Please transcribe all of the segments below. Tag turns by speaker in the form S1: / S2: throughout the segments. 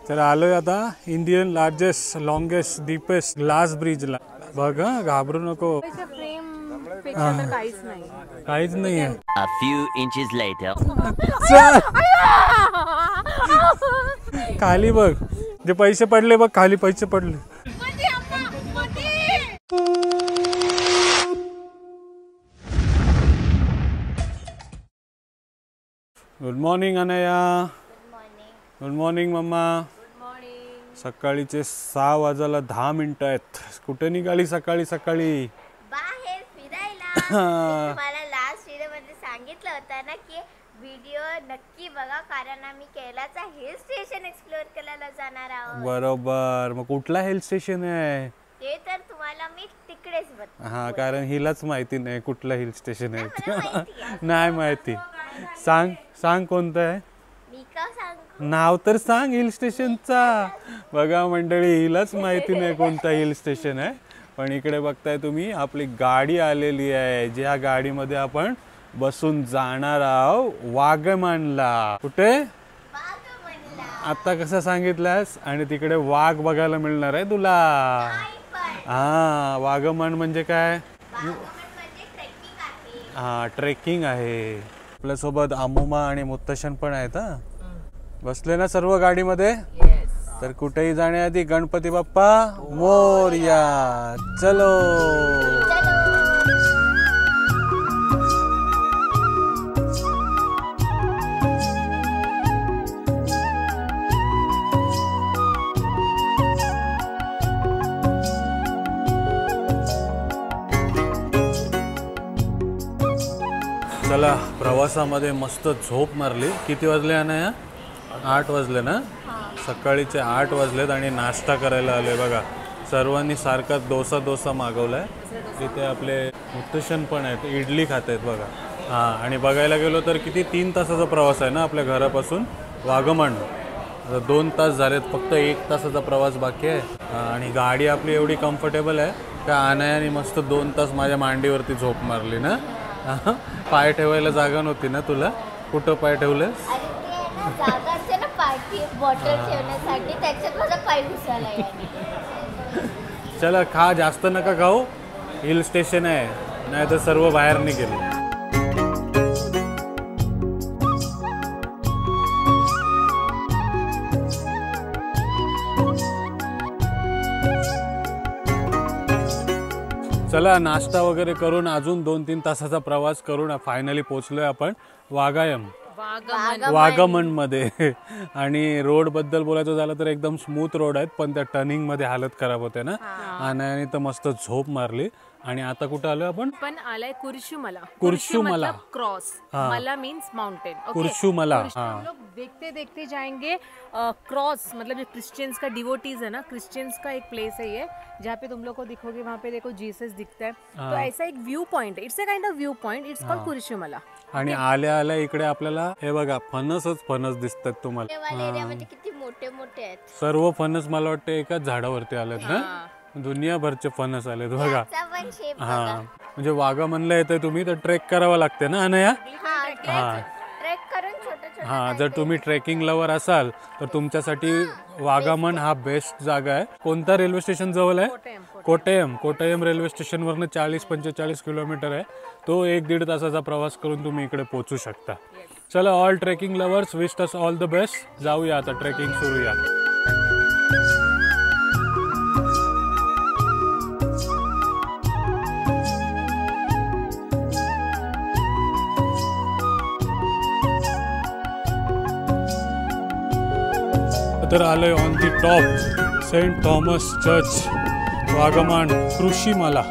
S1: तर आलोय आता Indian largest longest deepest glass ब्रिजला. बघ घाबरू नको. काहीच नाही आहे.
S2: A few inches later.
S1: खाली बघ जे पैसे पडले बघ, खाली पैसे पडले. Good morning Anaya. Good morning mama. सकाळीचे 6 वाजायला 10 मिनिटं आहेत. कुठे निघाली सकाळी सकाळी?
S3: बाहेर फिरायला. तुम्हाला लास्ट व्हिडिओ मध्ये सांगितलं होतं ना की व्हिडिओ नक्की बघा, कारण आम्ही कैलाचा हिल स्टेशन एक्सप्लोर करायला जाणार आहोत.
S1: बरोबर. मग कुठला हिल स्टेशन आहे
S3: ते तर तुम्हाला मी तिकडेच बघतो.
S1: हा, कारण हिलाच माहिती नाही कुठलं हिल स्टेशन आहे. नाही माहिती. सांग सांग कोणतं आहे?
S3: मी का सांगू?
S1: नाव तर सांग हिल स्टेशनचा. बघा मंडळी, हिलाच माहिती नाही कोणता हिल स्टेशन आहे. पण इकडे बघताय तुम्ही आपली गाडी आलेली आहे, ज्या गाडीमध्ये आपण बसून जाणार आहोत वागमनला. कुठे? आता कसं सांगितलंस? आणि तिकडे वाघ बघायला मिळणार आहे तुला. हा, वागमन म्हणजे काय? हा, ट्रेकिंग आहे. आपल्यासोबत अमुमा आणि मुत्तशन पण आहेत. बसले ना सर्व गाडीमध्ये? तर कुठेही जाण्याआधी गणपती बाप्पा मोरया. चलो. चला, प्रवासामध्ये मस्त झोप मारली. किती वाजले अनया? 8 वाजले ना? सकाळीचे 8 वाजलेत आणि नाश्ता करायला आलोय. बघा, सर्वांनी सारखा डोसा मागवलाय. तिथे आपले मुत्तशन पण आहेत, इडली खात आहेत बघा. हां, आणि बघायला गेलो तर किती 3 तासाचा प्रवास आहे ना आपल्या घरापासून वागमन. आता 2 तास झालेत, फक्त 1 तासाचा प्रवास बाकी आहे. आणि गाडी आपली एवढी कम्फर्टेबल आहे का अनयाने मस्त 2 तास माझ्या मांडीवरती झोप मारली ना. पाय ठेवायला जागा नव्हती ना तुला? कुठं पाय ठेवलंस? चला खा, जास्त नका खाऊ. हिल स्टेशन आहे, नाही तर सर्व बाहेर निघेल. चला, नाश्ता वगैरे करून अजून 2-3 तासाचा प्रवास करून फायनली पोहोचलोय आपण वागमन मध्ये. आणि रोड बद्दल बोलायचं झालं तर एकदम स्मूथ रोड आहेत, पण त्या टर्निंग मध्ये हालत खराब होते ना. आणि तर मस्त झोप मारली. आणि आता कुठे आलोय आपण?
S4: पण आलाय कुर्शुमला.
S1: कुर्शुमला
S4: क्रॉस मला मीन्स माउंटेन.
S1: कुर्शुमला.
S4: हम लोग देखते देखते जाएंगे. क्रॉस मतलब जो क्रिश्चियंस का डिवोटीज है ना, क्रिश्चियंस का एक प्लेस है ये, जहाँ पे तुम लोग को दिखोगे वहाँ पे देखो जीसस दिखता है. तो ऐसा एक व्यू पॉइंट है. It's a kind of view point. It's called Kurishumala.
S1: आणि आल्या आल्या इकडे आपल्याला हे बघा फणसच फणस दिसतात तुम्हाला.
S3: किती मोठे मोठे आहेत
S1: सर्व फणस. मला वाटतं एकाच झाडावरती आलेत ना. दुनियाभरचे फणस आलेत बघा. हा, म्हणजे वागमनला येते तुम्ही तर ट्रेक करावं लागते ना अनया. हा, जर तुम्ही ट्रेकिंग लवर असाल तर तुमच्यासाठी वागमन हा बेस्ट जागा आहे. कोणता रेल्वे स्टेशन जवळ आहे? कोटयम रेल्वे स्टेशन वरनं 40-45 किलोमीटर आहे. तो 1-1.5 तासाचा प्रवास करून तुम्ही इकडे पोहोचू शकता. चला, all trekking lovers, wish us all the best. जाऊया आता, ट्रेकिंग सुरूया. तर आलोय on the top, Saint Thomas church Vagamon Kurishumala.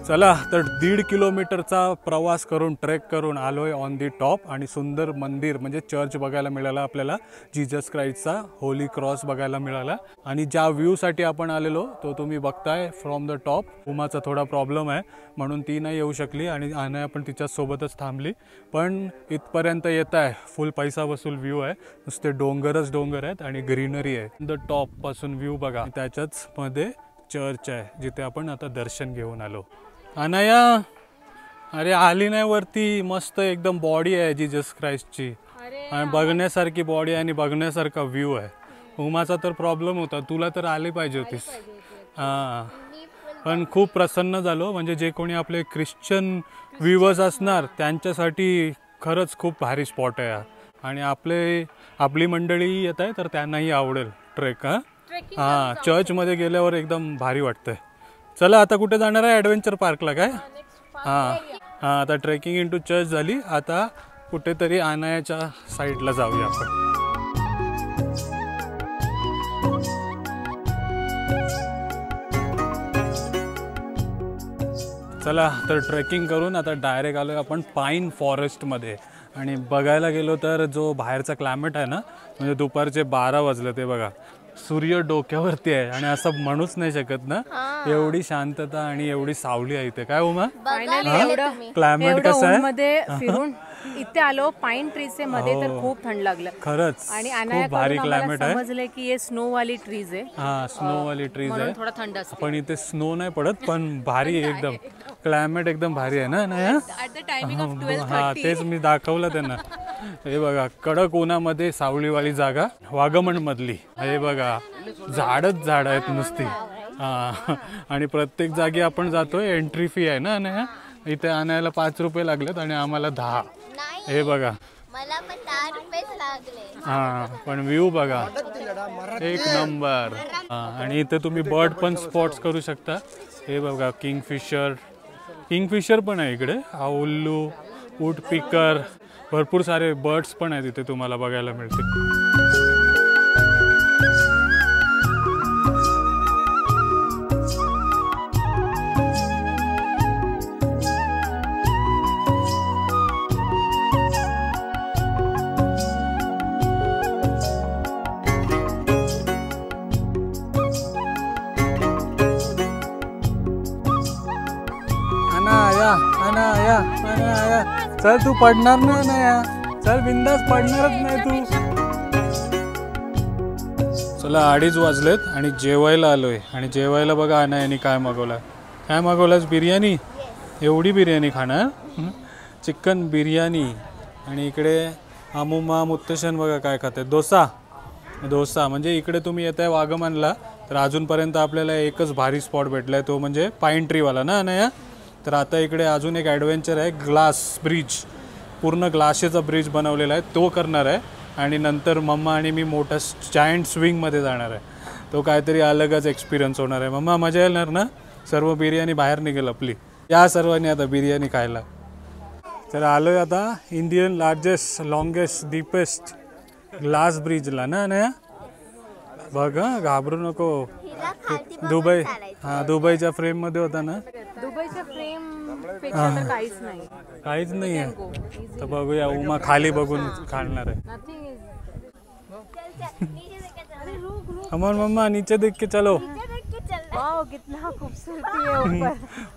S1: चला, तर 1.5 किलोमीटरचा प्रवास करून ट्रेक करून आलोय ऑन दी टॉप. आणि सुंदर मंदिर म्हणजे चर्च बघायला मिळाला आपल्याला. जीसस क्राइस्टचा होली क्रॉस बघायला मिळाला. आणि ज्या व्ह्यूसाठी आपण आलेलो तो तुम्ही बघताय फ्रॉम द टॉप. उमाचा थोडा प्रॉब्लेम आहे म्हणून ती नाही येऊ शकली आणि अनया पण तिच्यासोबतच थांबली. पण इथपर्यंत येत आहे फुल पैसा वसूल व्ह्यू आहे. नुसते डोंगरच डोंगर आहेत आणि ग्रीनरी आहे. द टॉप पासून व्ह्यू बघा. त्याच्याच मध्ये चर्च आहे जिथे आपण आता दर्शन घेऊन आलो. अनाया अरे आली नाही वरती. मस्त एकदम बॉडी आहे जीसस क्राइस्टची आणि बघण्यासारखी बॉडी आणि बघण्यासारखा व्ह्यू आहे. उमाचा तर प्रॉब्लेम होता, तुला तर आली पाहिजे होतीस. हां पण खूप प्रसन्न झालो. म्हणजे जे कोणी आपले ख्रिश्चन व्ह्यूवर्स असणार त्यांच्यासाठी खरंच खूप भारी स्पॉट आहे. आणि आपली मंडळी येत आहे तर त्यांनाही आवडेल ट्रेक. हां चर्चमध्ये गेल्यावर एकदम भारी वाटतंय. चला आता कुठे जाणार आहे? ॲडव्हेंचर पार्कला काय? हां हां आता ट्रेकिंग इंटू चर्च झाली. आता कुठेतरी अनायाच्या साईडला जाऊया आपण. चला तर ट्रेकिंग करून आता डायरेक्ट आलो आपण पाईन फॉरेस्टमध्ये. आणि बघायला गेलो तर जो बाहेरचा क्लायमेट आहे ना, म्हणजे दुपारचे 12 वाजले ते बघा, सूर्य डोक्यावरती आहे आणि असं म्हणूच नाही शकत ना, एवढी शांतता आणि एवढी सावली आहे इथे. काय उमा क्लायमेट कसं आहे?
S4: मध्ये फिरून इथे आलो पाईन ट्रीजचे मध्ये तर खूप थंड लागलं
S1: खरंच.
S4: आणि
S1: खूप भारी क्लायमेट आहे.
S4: समजले की हे स्नो वाली ट्रीज आहे.
S1: हा स्नो वाली ट्रीज आहे.
S4: थोडा थंड असतो
S1: पण इथे स्नो नाही पडत पण भारी आहे एकदम. क्लायमेट एकदम भारी आहे ना. नाही
S4: ॲट द टायमिंग ऑफ 12:30.
S1: हा तेच मी दाखवलं त्यांना. हे बघा कडक उन्हामध्ये सावलीवाली जागा वागमन मधली. हे बघा झाडच झाड आहेत नुसती. हा आणि प्रत्येक जागी आपण जातोय. एंट्री फी आहे ना अनाया. इथे आणायला 5 रुपये लागलेत आणि आम्हाला 10. हे बघा
S3: मला पण 10 रुपयेच लागले.
S1: हा पण व्ह्यू बघा एक नंबर. आणि इथे तुम्ही बर्ड पण स्पॉट्स करू शकता. हे बघा किंगफिशर पण आहे इकडे. उल्लू, वूड पिकर, भरपूर सारे बर्ड्स पण आहेत इथे तुम्हाला बघायला मिळतील. चल तू पडणार नाही. चल बिंदास पडणारच नाही तू. चला 2:30 वाजलेत आणि जेवायला आलोय. आणि जेवायला बघा अनायाने काय मागवलं. काय मागवलंस? बिर्याणी. एवढी बिर्याणी खाणार? चिकन बिर्याणी. आणि इकडे अमुमा मुत्तशन बघा काय खाते. डोसा. म्हणजे इकडे तुम्ही येत आहे वागमनला तर अजूनपर्यंत आपल्याला एकच भारी स्पॉट भेटलाय, तो म्हणजे पाईन ट्रीवाला ना अनाया. तर आता इकडे अजून एक ॲडव्हेंचर आहे. Glass bridge. पूर्ण ग्लासेचा ब्रिज बनवलेला आहे तो करणार आहे. आणि नंतर मम्मा आणि मी मोठा जायंट स्विंगमध्ये जाणार आहे. तो काहीतरी अलगच एक्सपिरियन्स होणार आहे. मम्मा मजा येणार ना? सर्व बिर्याणी बाहेर निघेल आपली. या सर्वांनी आता बिर्याणी खायला. तर आलोय आता Indian largest longest deepest glass ब्रिजला ना अनाया. बघ घाबरू नको. दुबई दुबईच्या फ्रेम मध्ये होता ना.
S4: दुबईच्या फ्रेम पेक्षा तर काहीच नाही
S1: आहे. तर बघूया उमा खाली बघून खाणार आहे. अमन मम्मा नीचे देख के चलो.
S4: वाओ कितना खूबसूरती है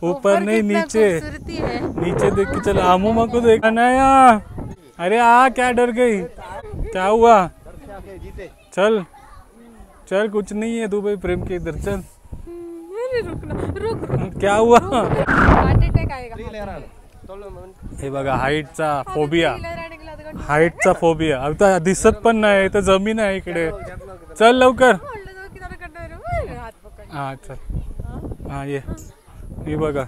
S1: ऊपर नहीं नीचे. नीचे देख के चलो. अमुमा को देख. अनाया अरे क्या डर गई? क्या हुआ? चल कुछ नहीं है दुबई प्रेम के इधर. चल रुक. क्या हुआ? हे बघा हाईटचा फोबिया. आता दिसत पण नाही तर जमीन आहे इकडे. चल लवकर. हा चल. हा ये बघा.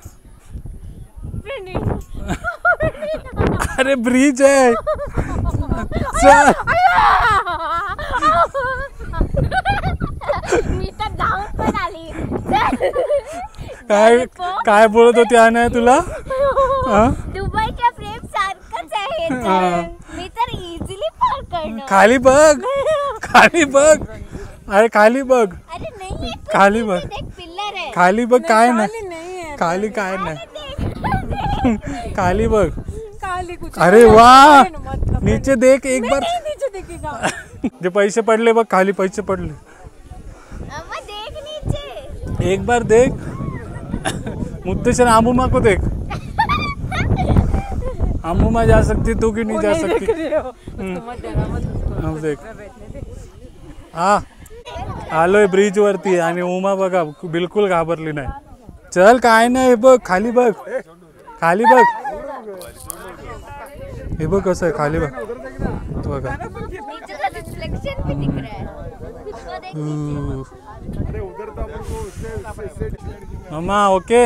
S1: अरे ब्रिज आहे. चल.
S3: मी तर धावत पण आली.
S1: काय बोलत होती अनाया तुला?
S3: दुबईच्या फ्रेम सारखंच आहे. मी तर इझिली पार करणार.
S1: खाली बघ. अरे खाली बघ.
S3: अरे नाही
S1: खाली बघ.
S3: पिल्लर आहे.
S1: खाली बघ. काय नाही खाली काय नाही. खाली बघ. अरे वा. नीचे देख एक बार. जे पैसे पडले बघ खाली पैसे पडले.
S3: देख नीचे.
S1: एक बार देख. मुत्तशन अमुमा को देख. अमुमा जा सकती तू कि नहीं जा सकती? देख. हाँ आलोय ब्रिज वरती आणि उमा बघा बिलकुल घाबरली नाही. चल काय नाही बघ, खाली बघ, खाली बघ, हे बघ कसं आहे खाली बघ बघा.
S3: नीचे का रिफ्लेक्शन भी दिख रहा है. उसको देख
S1: मम्मा ओके,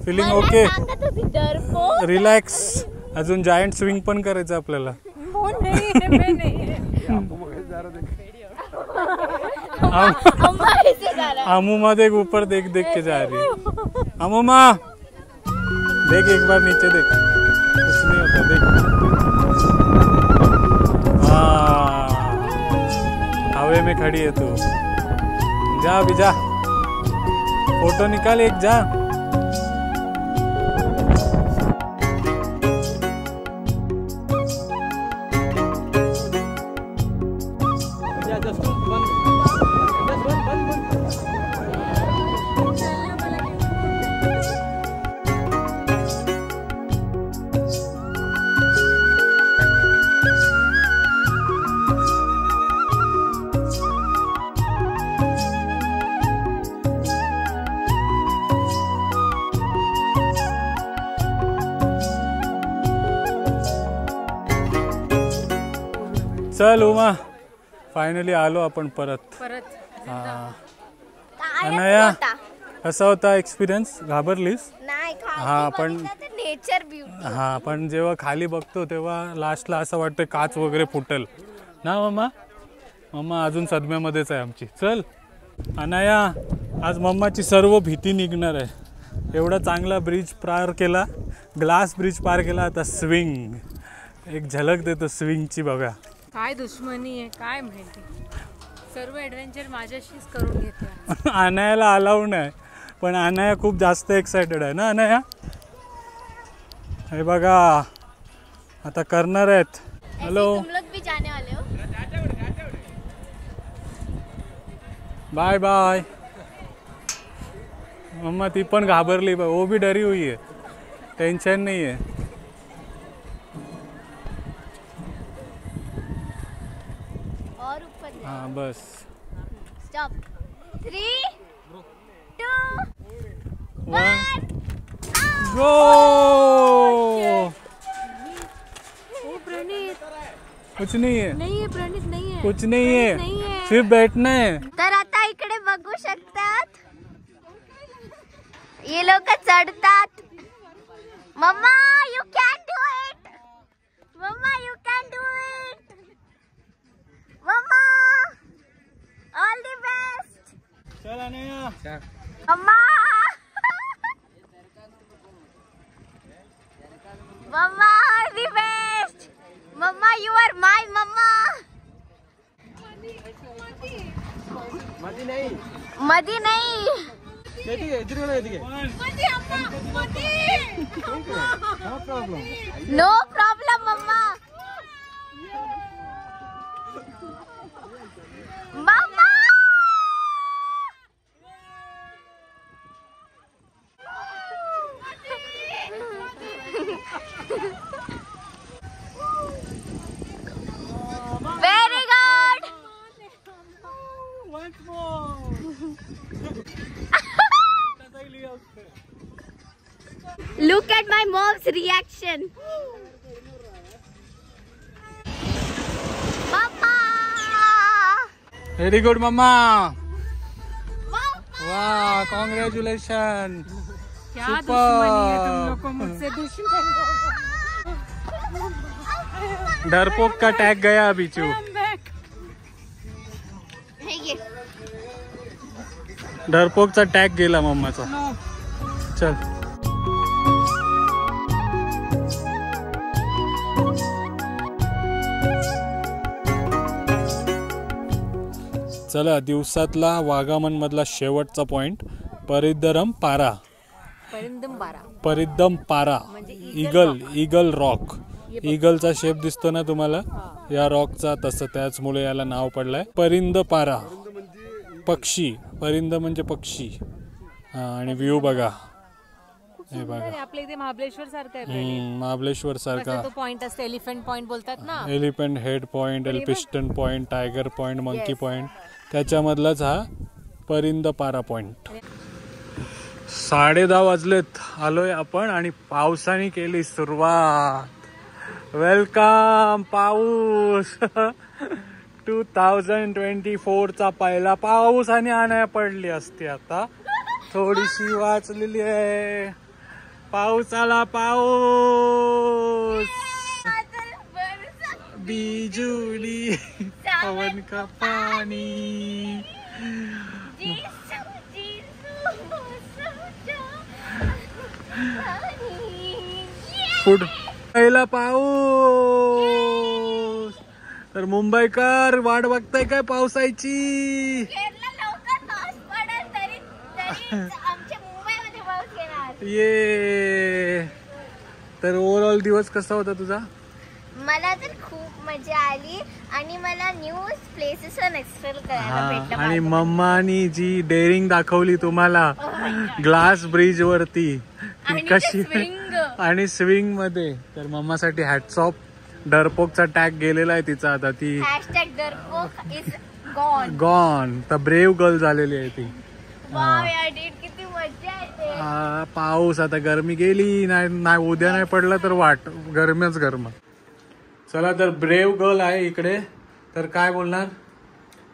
S1: फिलिंग ओके,
S3: सांगत होती डरपोक.
S1: रिलॅक्स. अजून जायंट स्विंग पण करायचं आपल्याला.
S4: वो नहीं है, मैं नहीं है.
S3: अम्मा ऐसे जा रहा है.
S1: अमुमा देख ऊपर देख देख के जा रही है. अमुमा देख एक बार नीचे देख, कुछ नहीं होता देख. हाँ हवे में खड़ी है तू. जा अभी जा, फोटो निकाल एक जा. चल उमा, फायनली आलो आपण परत. हा अनया, कसा होता एक्सपिरियन्स? घाबरलीस?
S3: नाही
S1: हा, पण
S3: नेचर ब्युटी.
S1: हा पण जेव्हा खाली बघतो तेव्हा लास्टला असं वाटतं काच वगैरे फुटेल ना मम्मा. मम्मा अजून सदम्यामध्येच आहे आमची. चल अनया, आज मम्माची सर्व भीती निघणार आहे. एवढा चांगला ब्रिज पार केला, ग्लास ब्रिज पार केला. आता स्विंग, एक झलक देतो स्विंगची बघा.
S4: काय दुश्मनी आहे काय माहिती, सर्व ॲडव्हेंचर माझ्याशीच करून घेते.
S1: अनायाला अलाउ नाही, पण अनाया खूप जास्त एक्सायटेड आहे ना अनाया. हे बघा आता करणार आहेत. हॅलो
S3: तुम लोग भी जाने वाले हो?
S1: Bye bye. मम्मा ती पण घाबरली, वो भी डरी हुई है, टेंशन नहीं है.
S3: और ऊपर जाए.
S1: हाँ बस.
S3: स्टॉप. 3 2
S1: 1 गो.
S4: ओ प्रणीत,
S1: कुछ नहीं है,
S4: नहीं है प्रणीत, नहीं है,
S1: कुछ नहीं है,
S4: नहीं है.
S1: सिर्फ बैठना है.
S3: तर आता इकडे बघू शकतात ये लोक चढतात. Mama you can do it. Mama you can do it. Mama all the best.
S1: चल Anaya.
S3: Mama mama all the best. Mama you are my mama. मधी नाही. No problem mama. Mama very good. Look at my mom's reaction. Mama!
S1: Very good mama.
S3: Mama!
S1: वाह congratulation.
S4: क्या दुश्मनी है तुम लोग को मुझसे. दुश्मन
S1: डरपोक का टैग गया अभी चू.
S3: हे घे.
S1: डरपोकचा टॅग गेला मम्माचा. चल चला, दिवसातला वाघामन मधला शेवटचा पॉइंट परिद्दरम पारा. परिद्दम पारा, ईगल रॉक. ईगलचा शेप दिसतो ना तुम्हाला या रॉकचा, तसं त्याचमुळे याला नाव पडलंय परिंद पारा. पक्षी, परिंद म्हणजे पक्षी. आणि व्ह्यू बघा, हे बघा
S4: आपल्या इथे महाबळेश्वर सारखं आहे.
S1: महाबळेश्वर सारखा
S4: तो पॉइंट असते, एलिफंट पॉइंट बोलतात ना.
S1: Elephant head point, Elphinstone point, tiger point, monkey point, त्याच्यामधलाच हा परिंदपारा पॉइंट. 10:30 वाजलेत, आलोय आपण आणि पावसाने केली सुरुवात. वेलकम पाऊस. 2024चा पहिला पाऊस आणि आणाया पडली असती, आता थोडीशी वाचलेली आहे. पाऊस आला, पाऊस. बिजुली पवन का पाणी. पहिला पाऊस. तर मुंबईकर वाट बघताय काय पावसाची? ये. तर ओव्हरऑल दिवस कसा होता तुझा?
S3: मला तर खूप मजा आली आणि मला न्यू प्लेसेस एक्सप्लोर करायला भेटलं.
S1: आणि मम्मानी जी डेअरिंग दाखवली तुम्हाला ग्लास ब्रिज वरती, कशी आणि स्विंग मध्ये, तर मम्मासाठी हॅट्स ऑफ. डरपोकचा टॅग गेलेला आहे तिचा आता. ती
S3: #डरपोक इज
S1: गॉन. तर ब्रेव गर्ल झालेली आहे ती.
S3: किती मजा येते.
S1: पाऊस आता, गरमी गेली नाही, उद्या नाही पडला तर वाट गरमच गरम. चला, तर ब्रेव गर्ल आहे इकडे, तर काय बोलणार?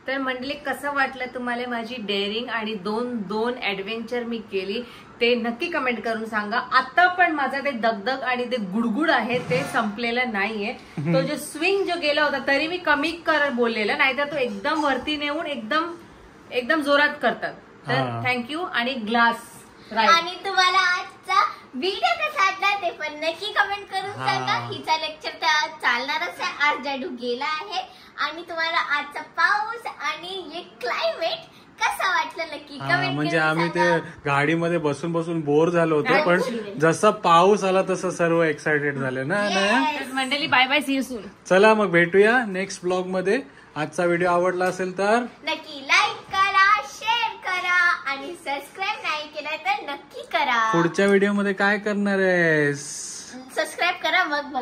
S4: तर मंडळी, कसं वाटलं तुम्हाला माझी डेअरिंग आणि दोन ऍडव्हेंचर मी केली ते नक्की कमेंट करून सांगा. आता पण माझा ते दगदग आणि ते गुडगुड आहे ते संपलेलं नाहीये. तो जो स्विंग जो गेला होता तरी मी कमी बोललेलं, नाहीतर तो एकदम वरती नेऊन एकदम जोरात करतात. तर थँक्यू. आणि ग्लास
S3: आणि तुम्हाला आजचा व्हिडिओ कसा वाटला ते पण नक्की कमेंट करून सांगा. हिचा लेक्चर तर चालणारच आहे, आज जाडू गेला आहे. आणि तुम्हाला आजचा पाऊस आणि हे क्लायमेट कसा वाटलं नक्की कमेंट.
S1: म्हणजे आम्ही ते गाडीमध्ये बसून बसून बोर झालो होतो, पण जसा पाऊस आला तसं सर्व एक्साइटेड झाले ना.
S4: मंडळी, bye bye, see you soon.
S1: चला मग भेटूया नेक्स्ट ब्लॉग मध्ये. आजचा व्हिडिओ आवडला असेल तर
S3: नक्की लाईक करा, शेअर करा आणि सबस्क्राईब नाही केलं तर नक्की करा.
S1: पुढच्या व्हिडिओ मध्ये काय करणार आहेस?
S3: सबस्क्राईब करा मग.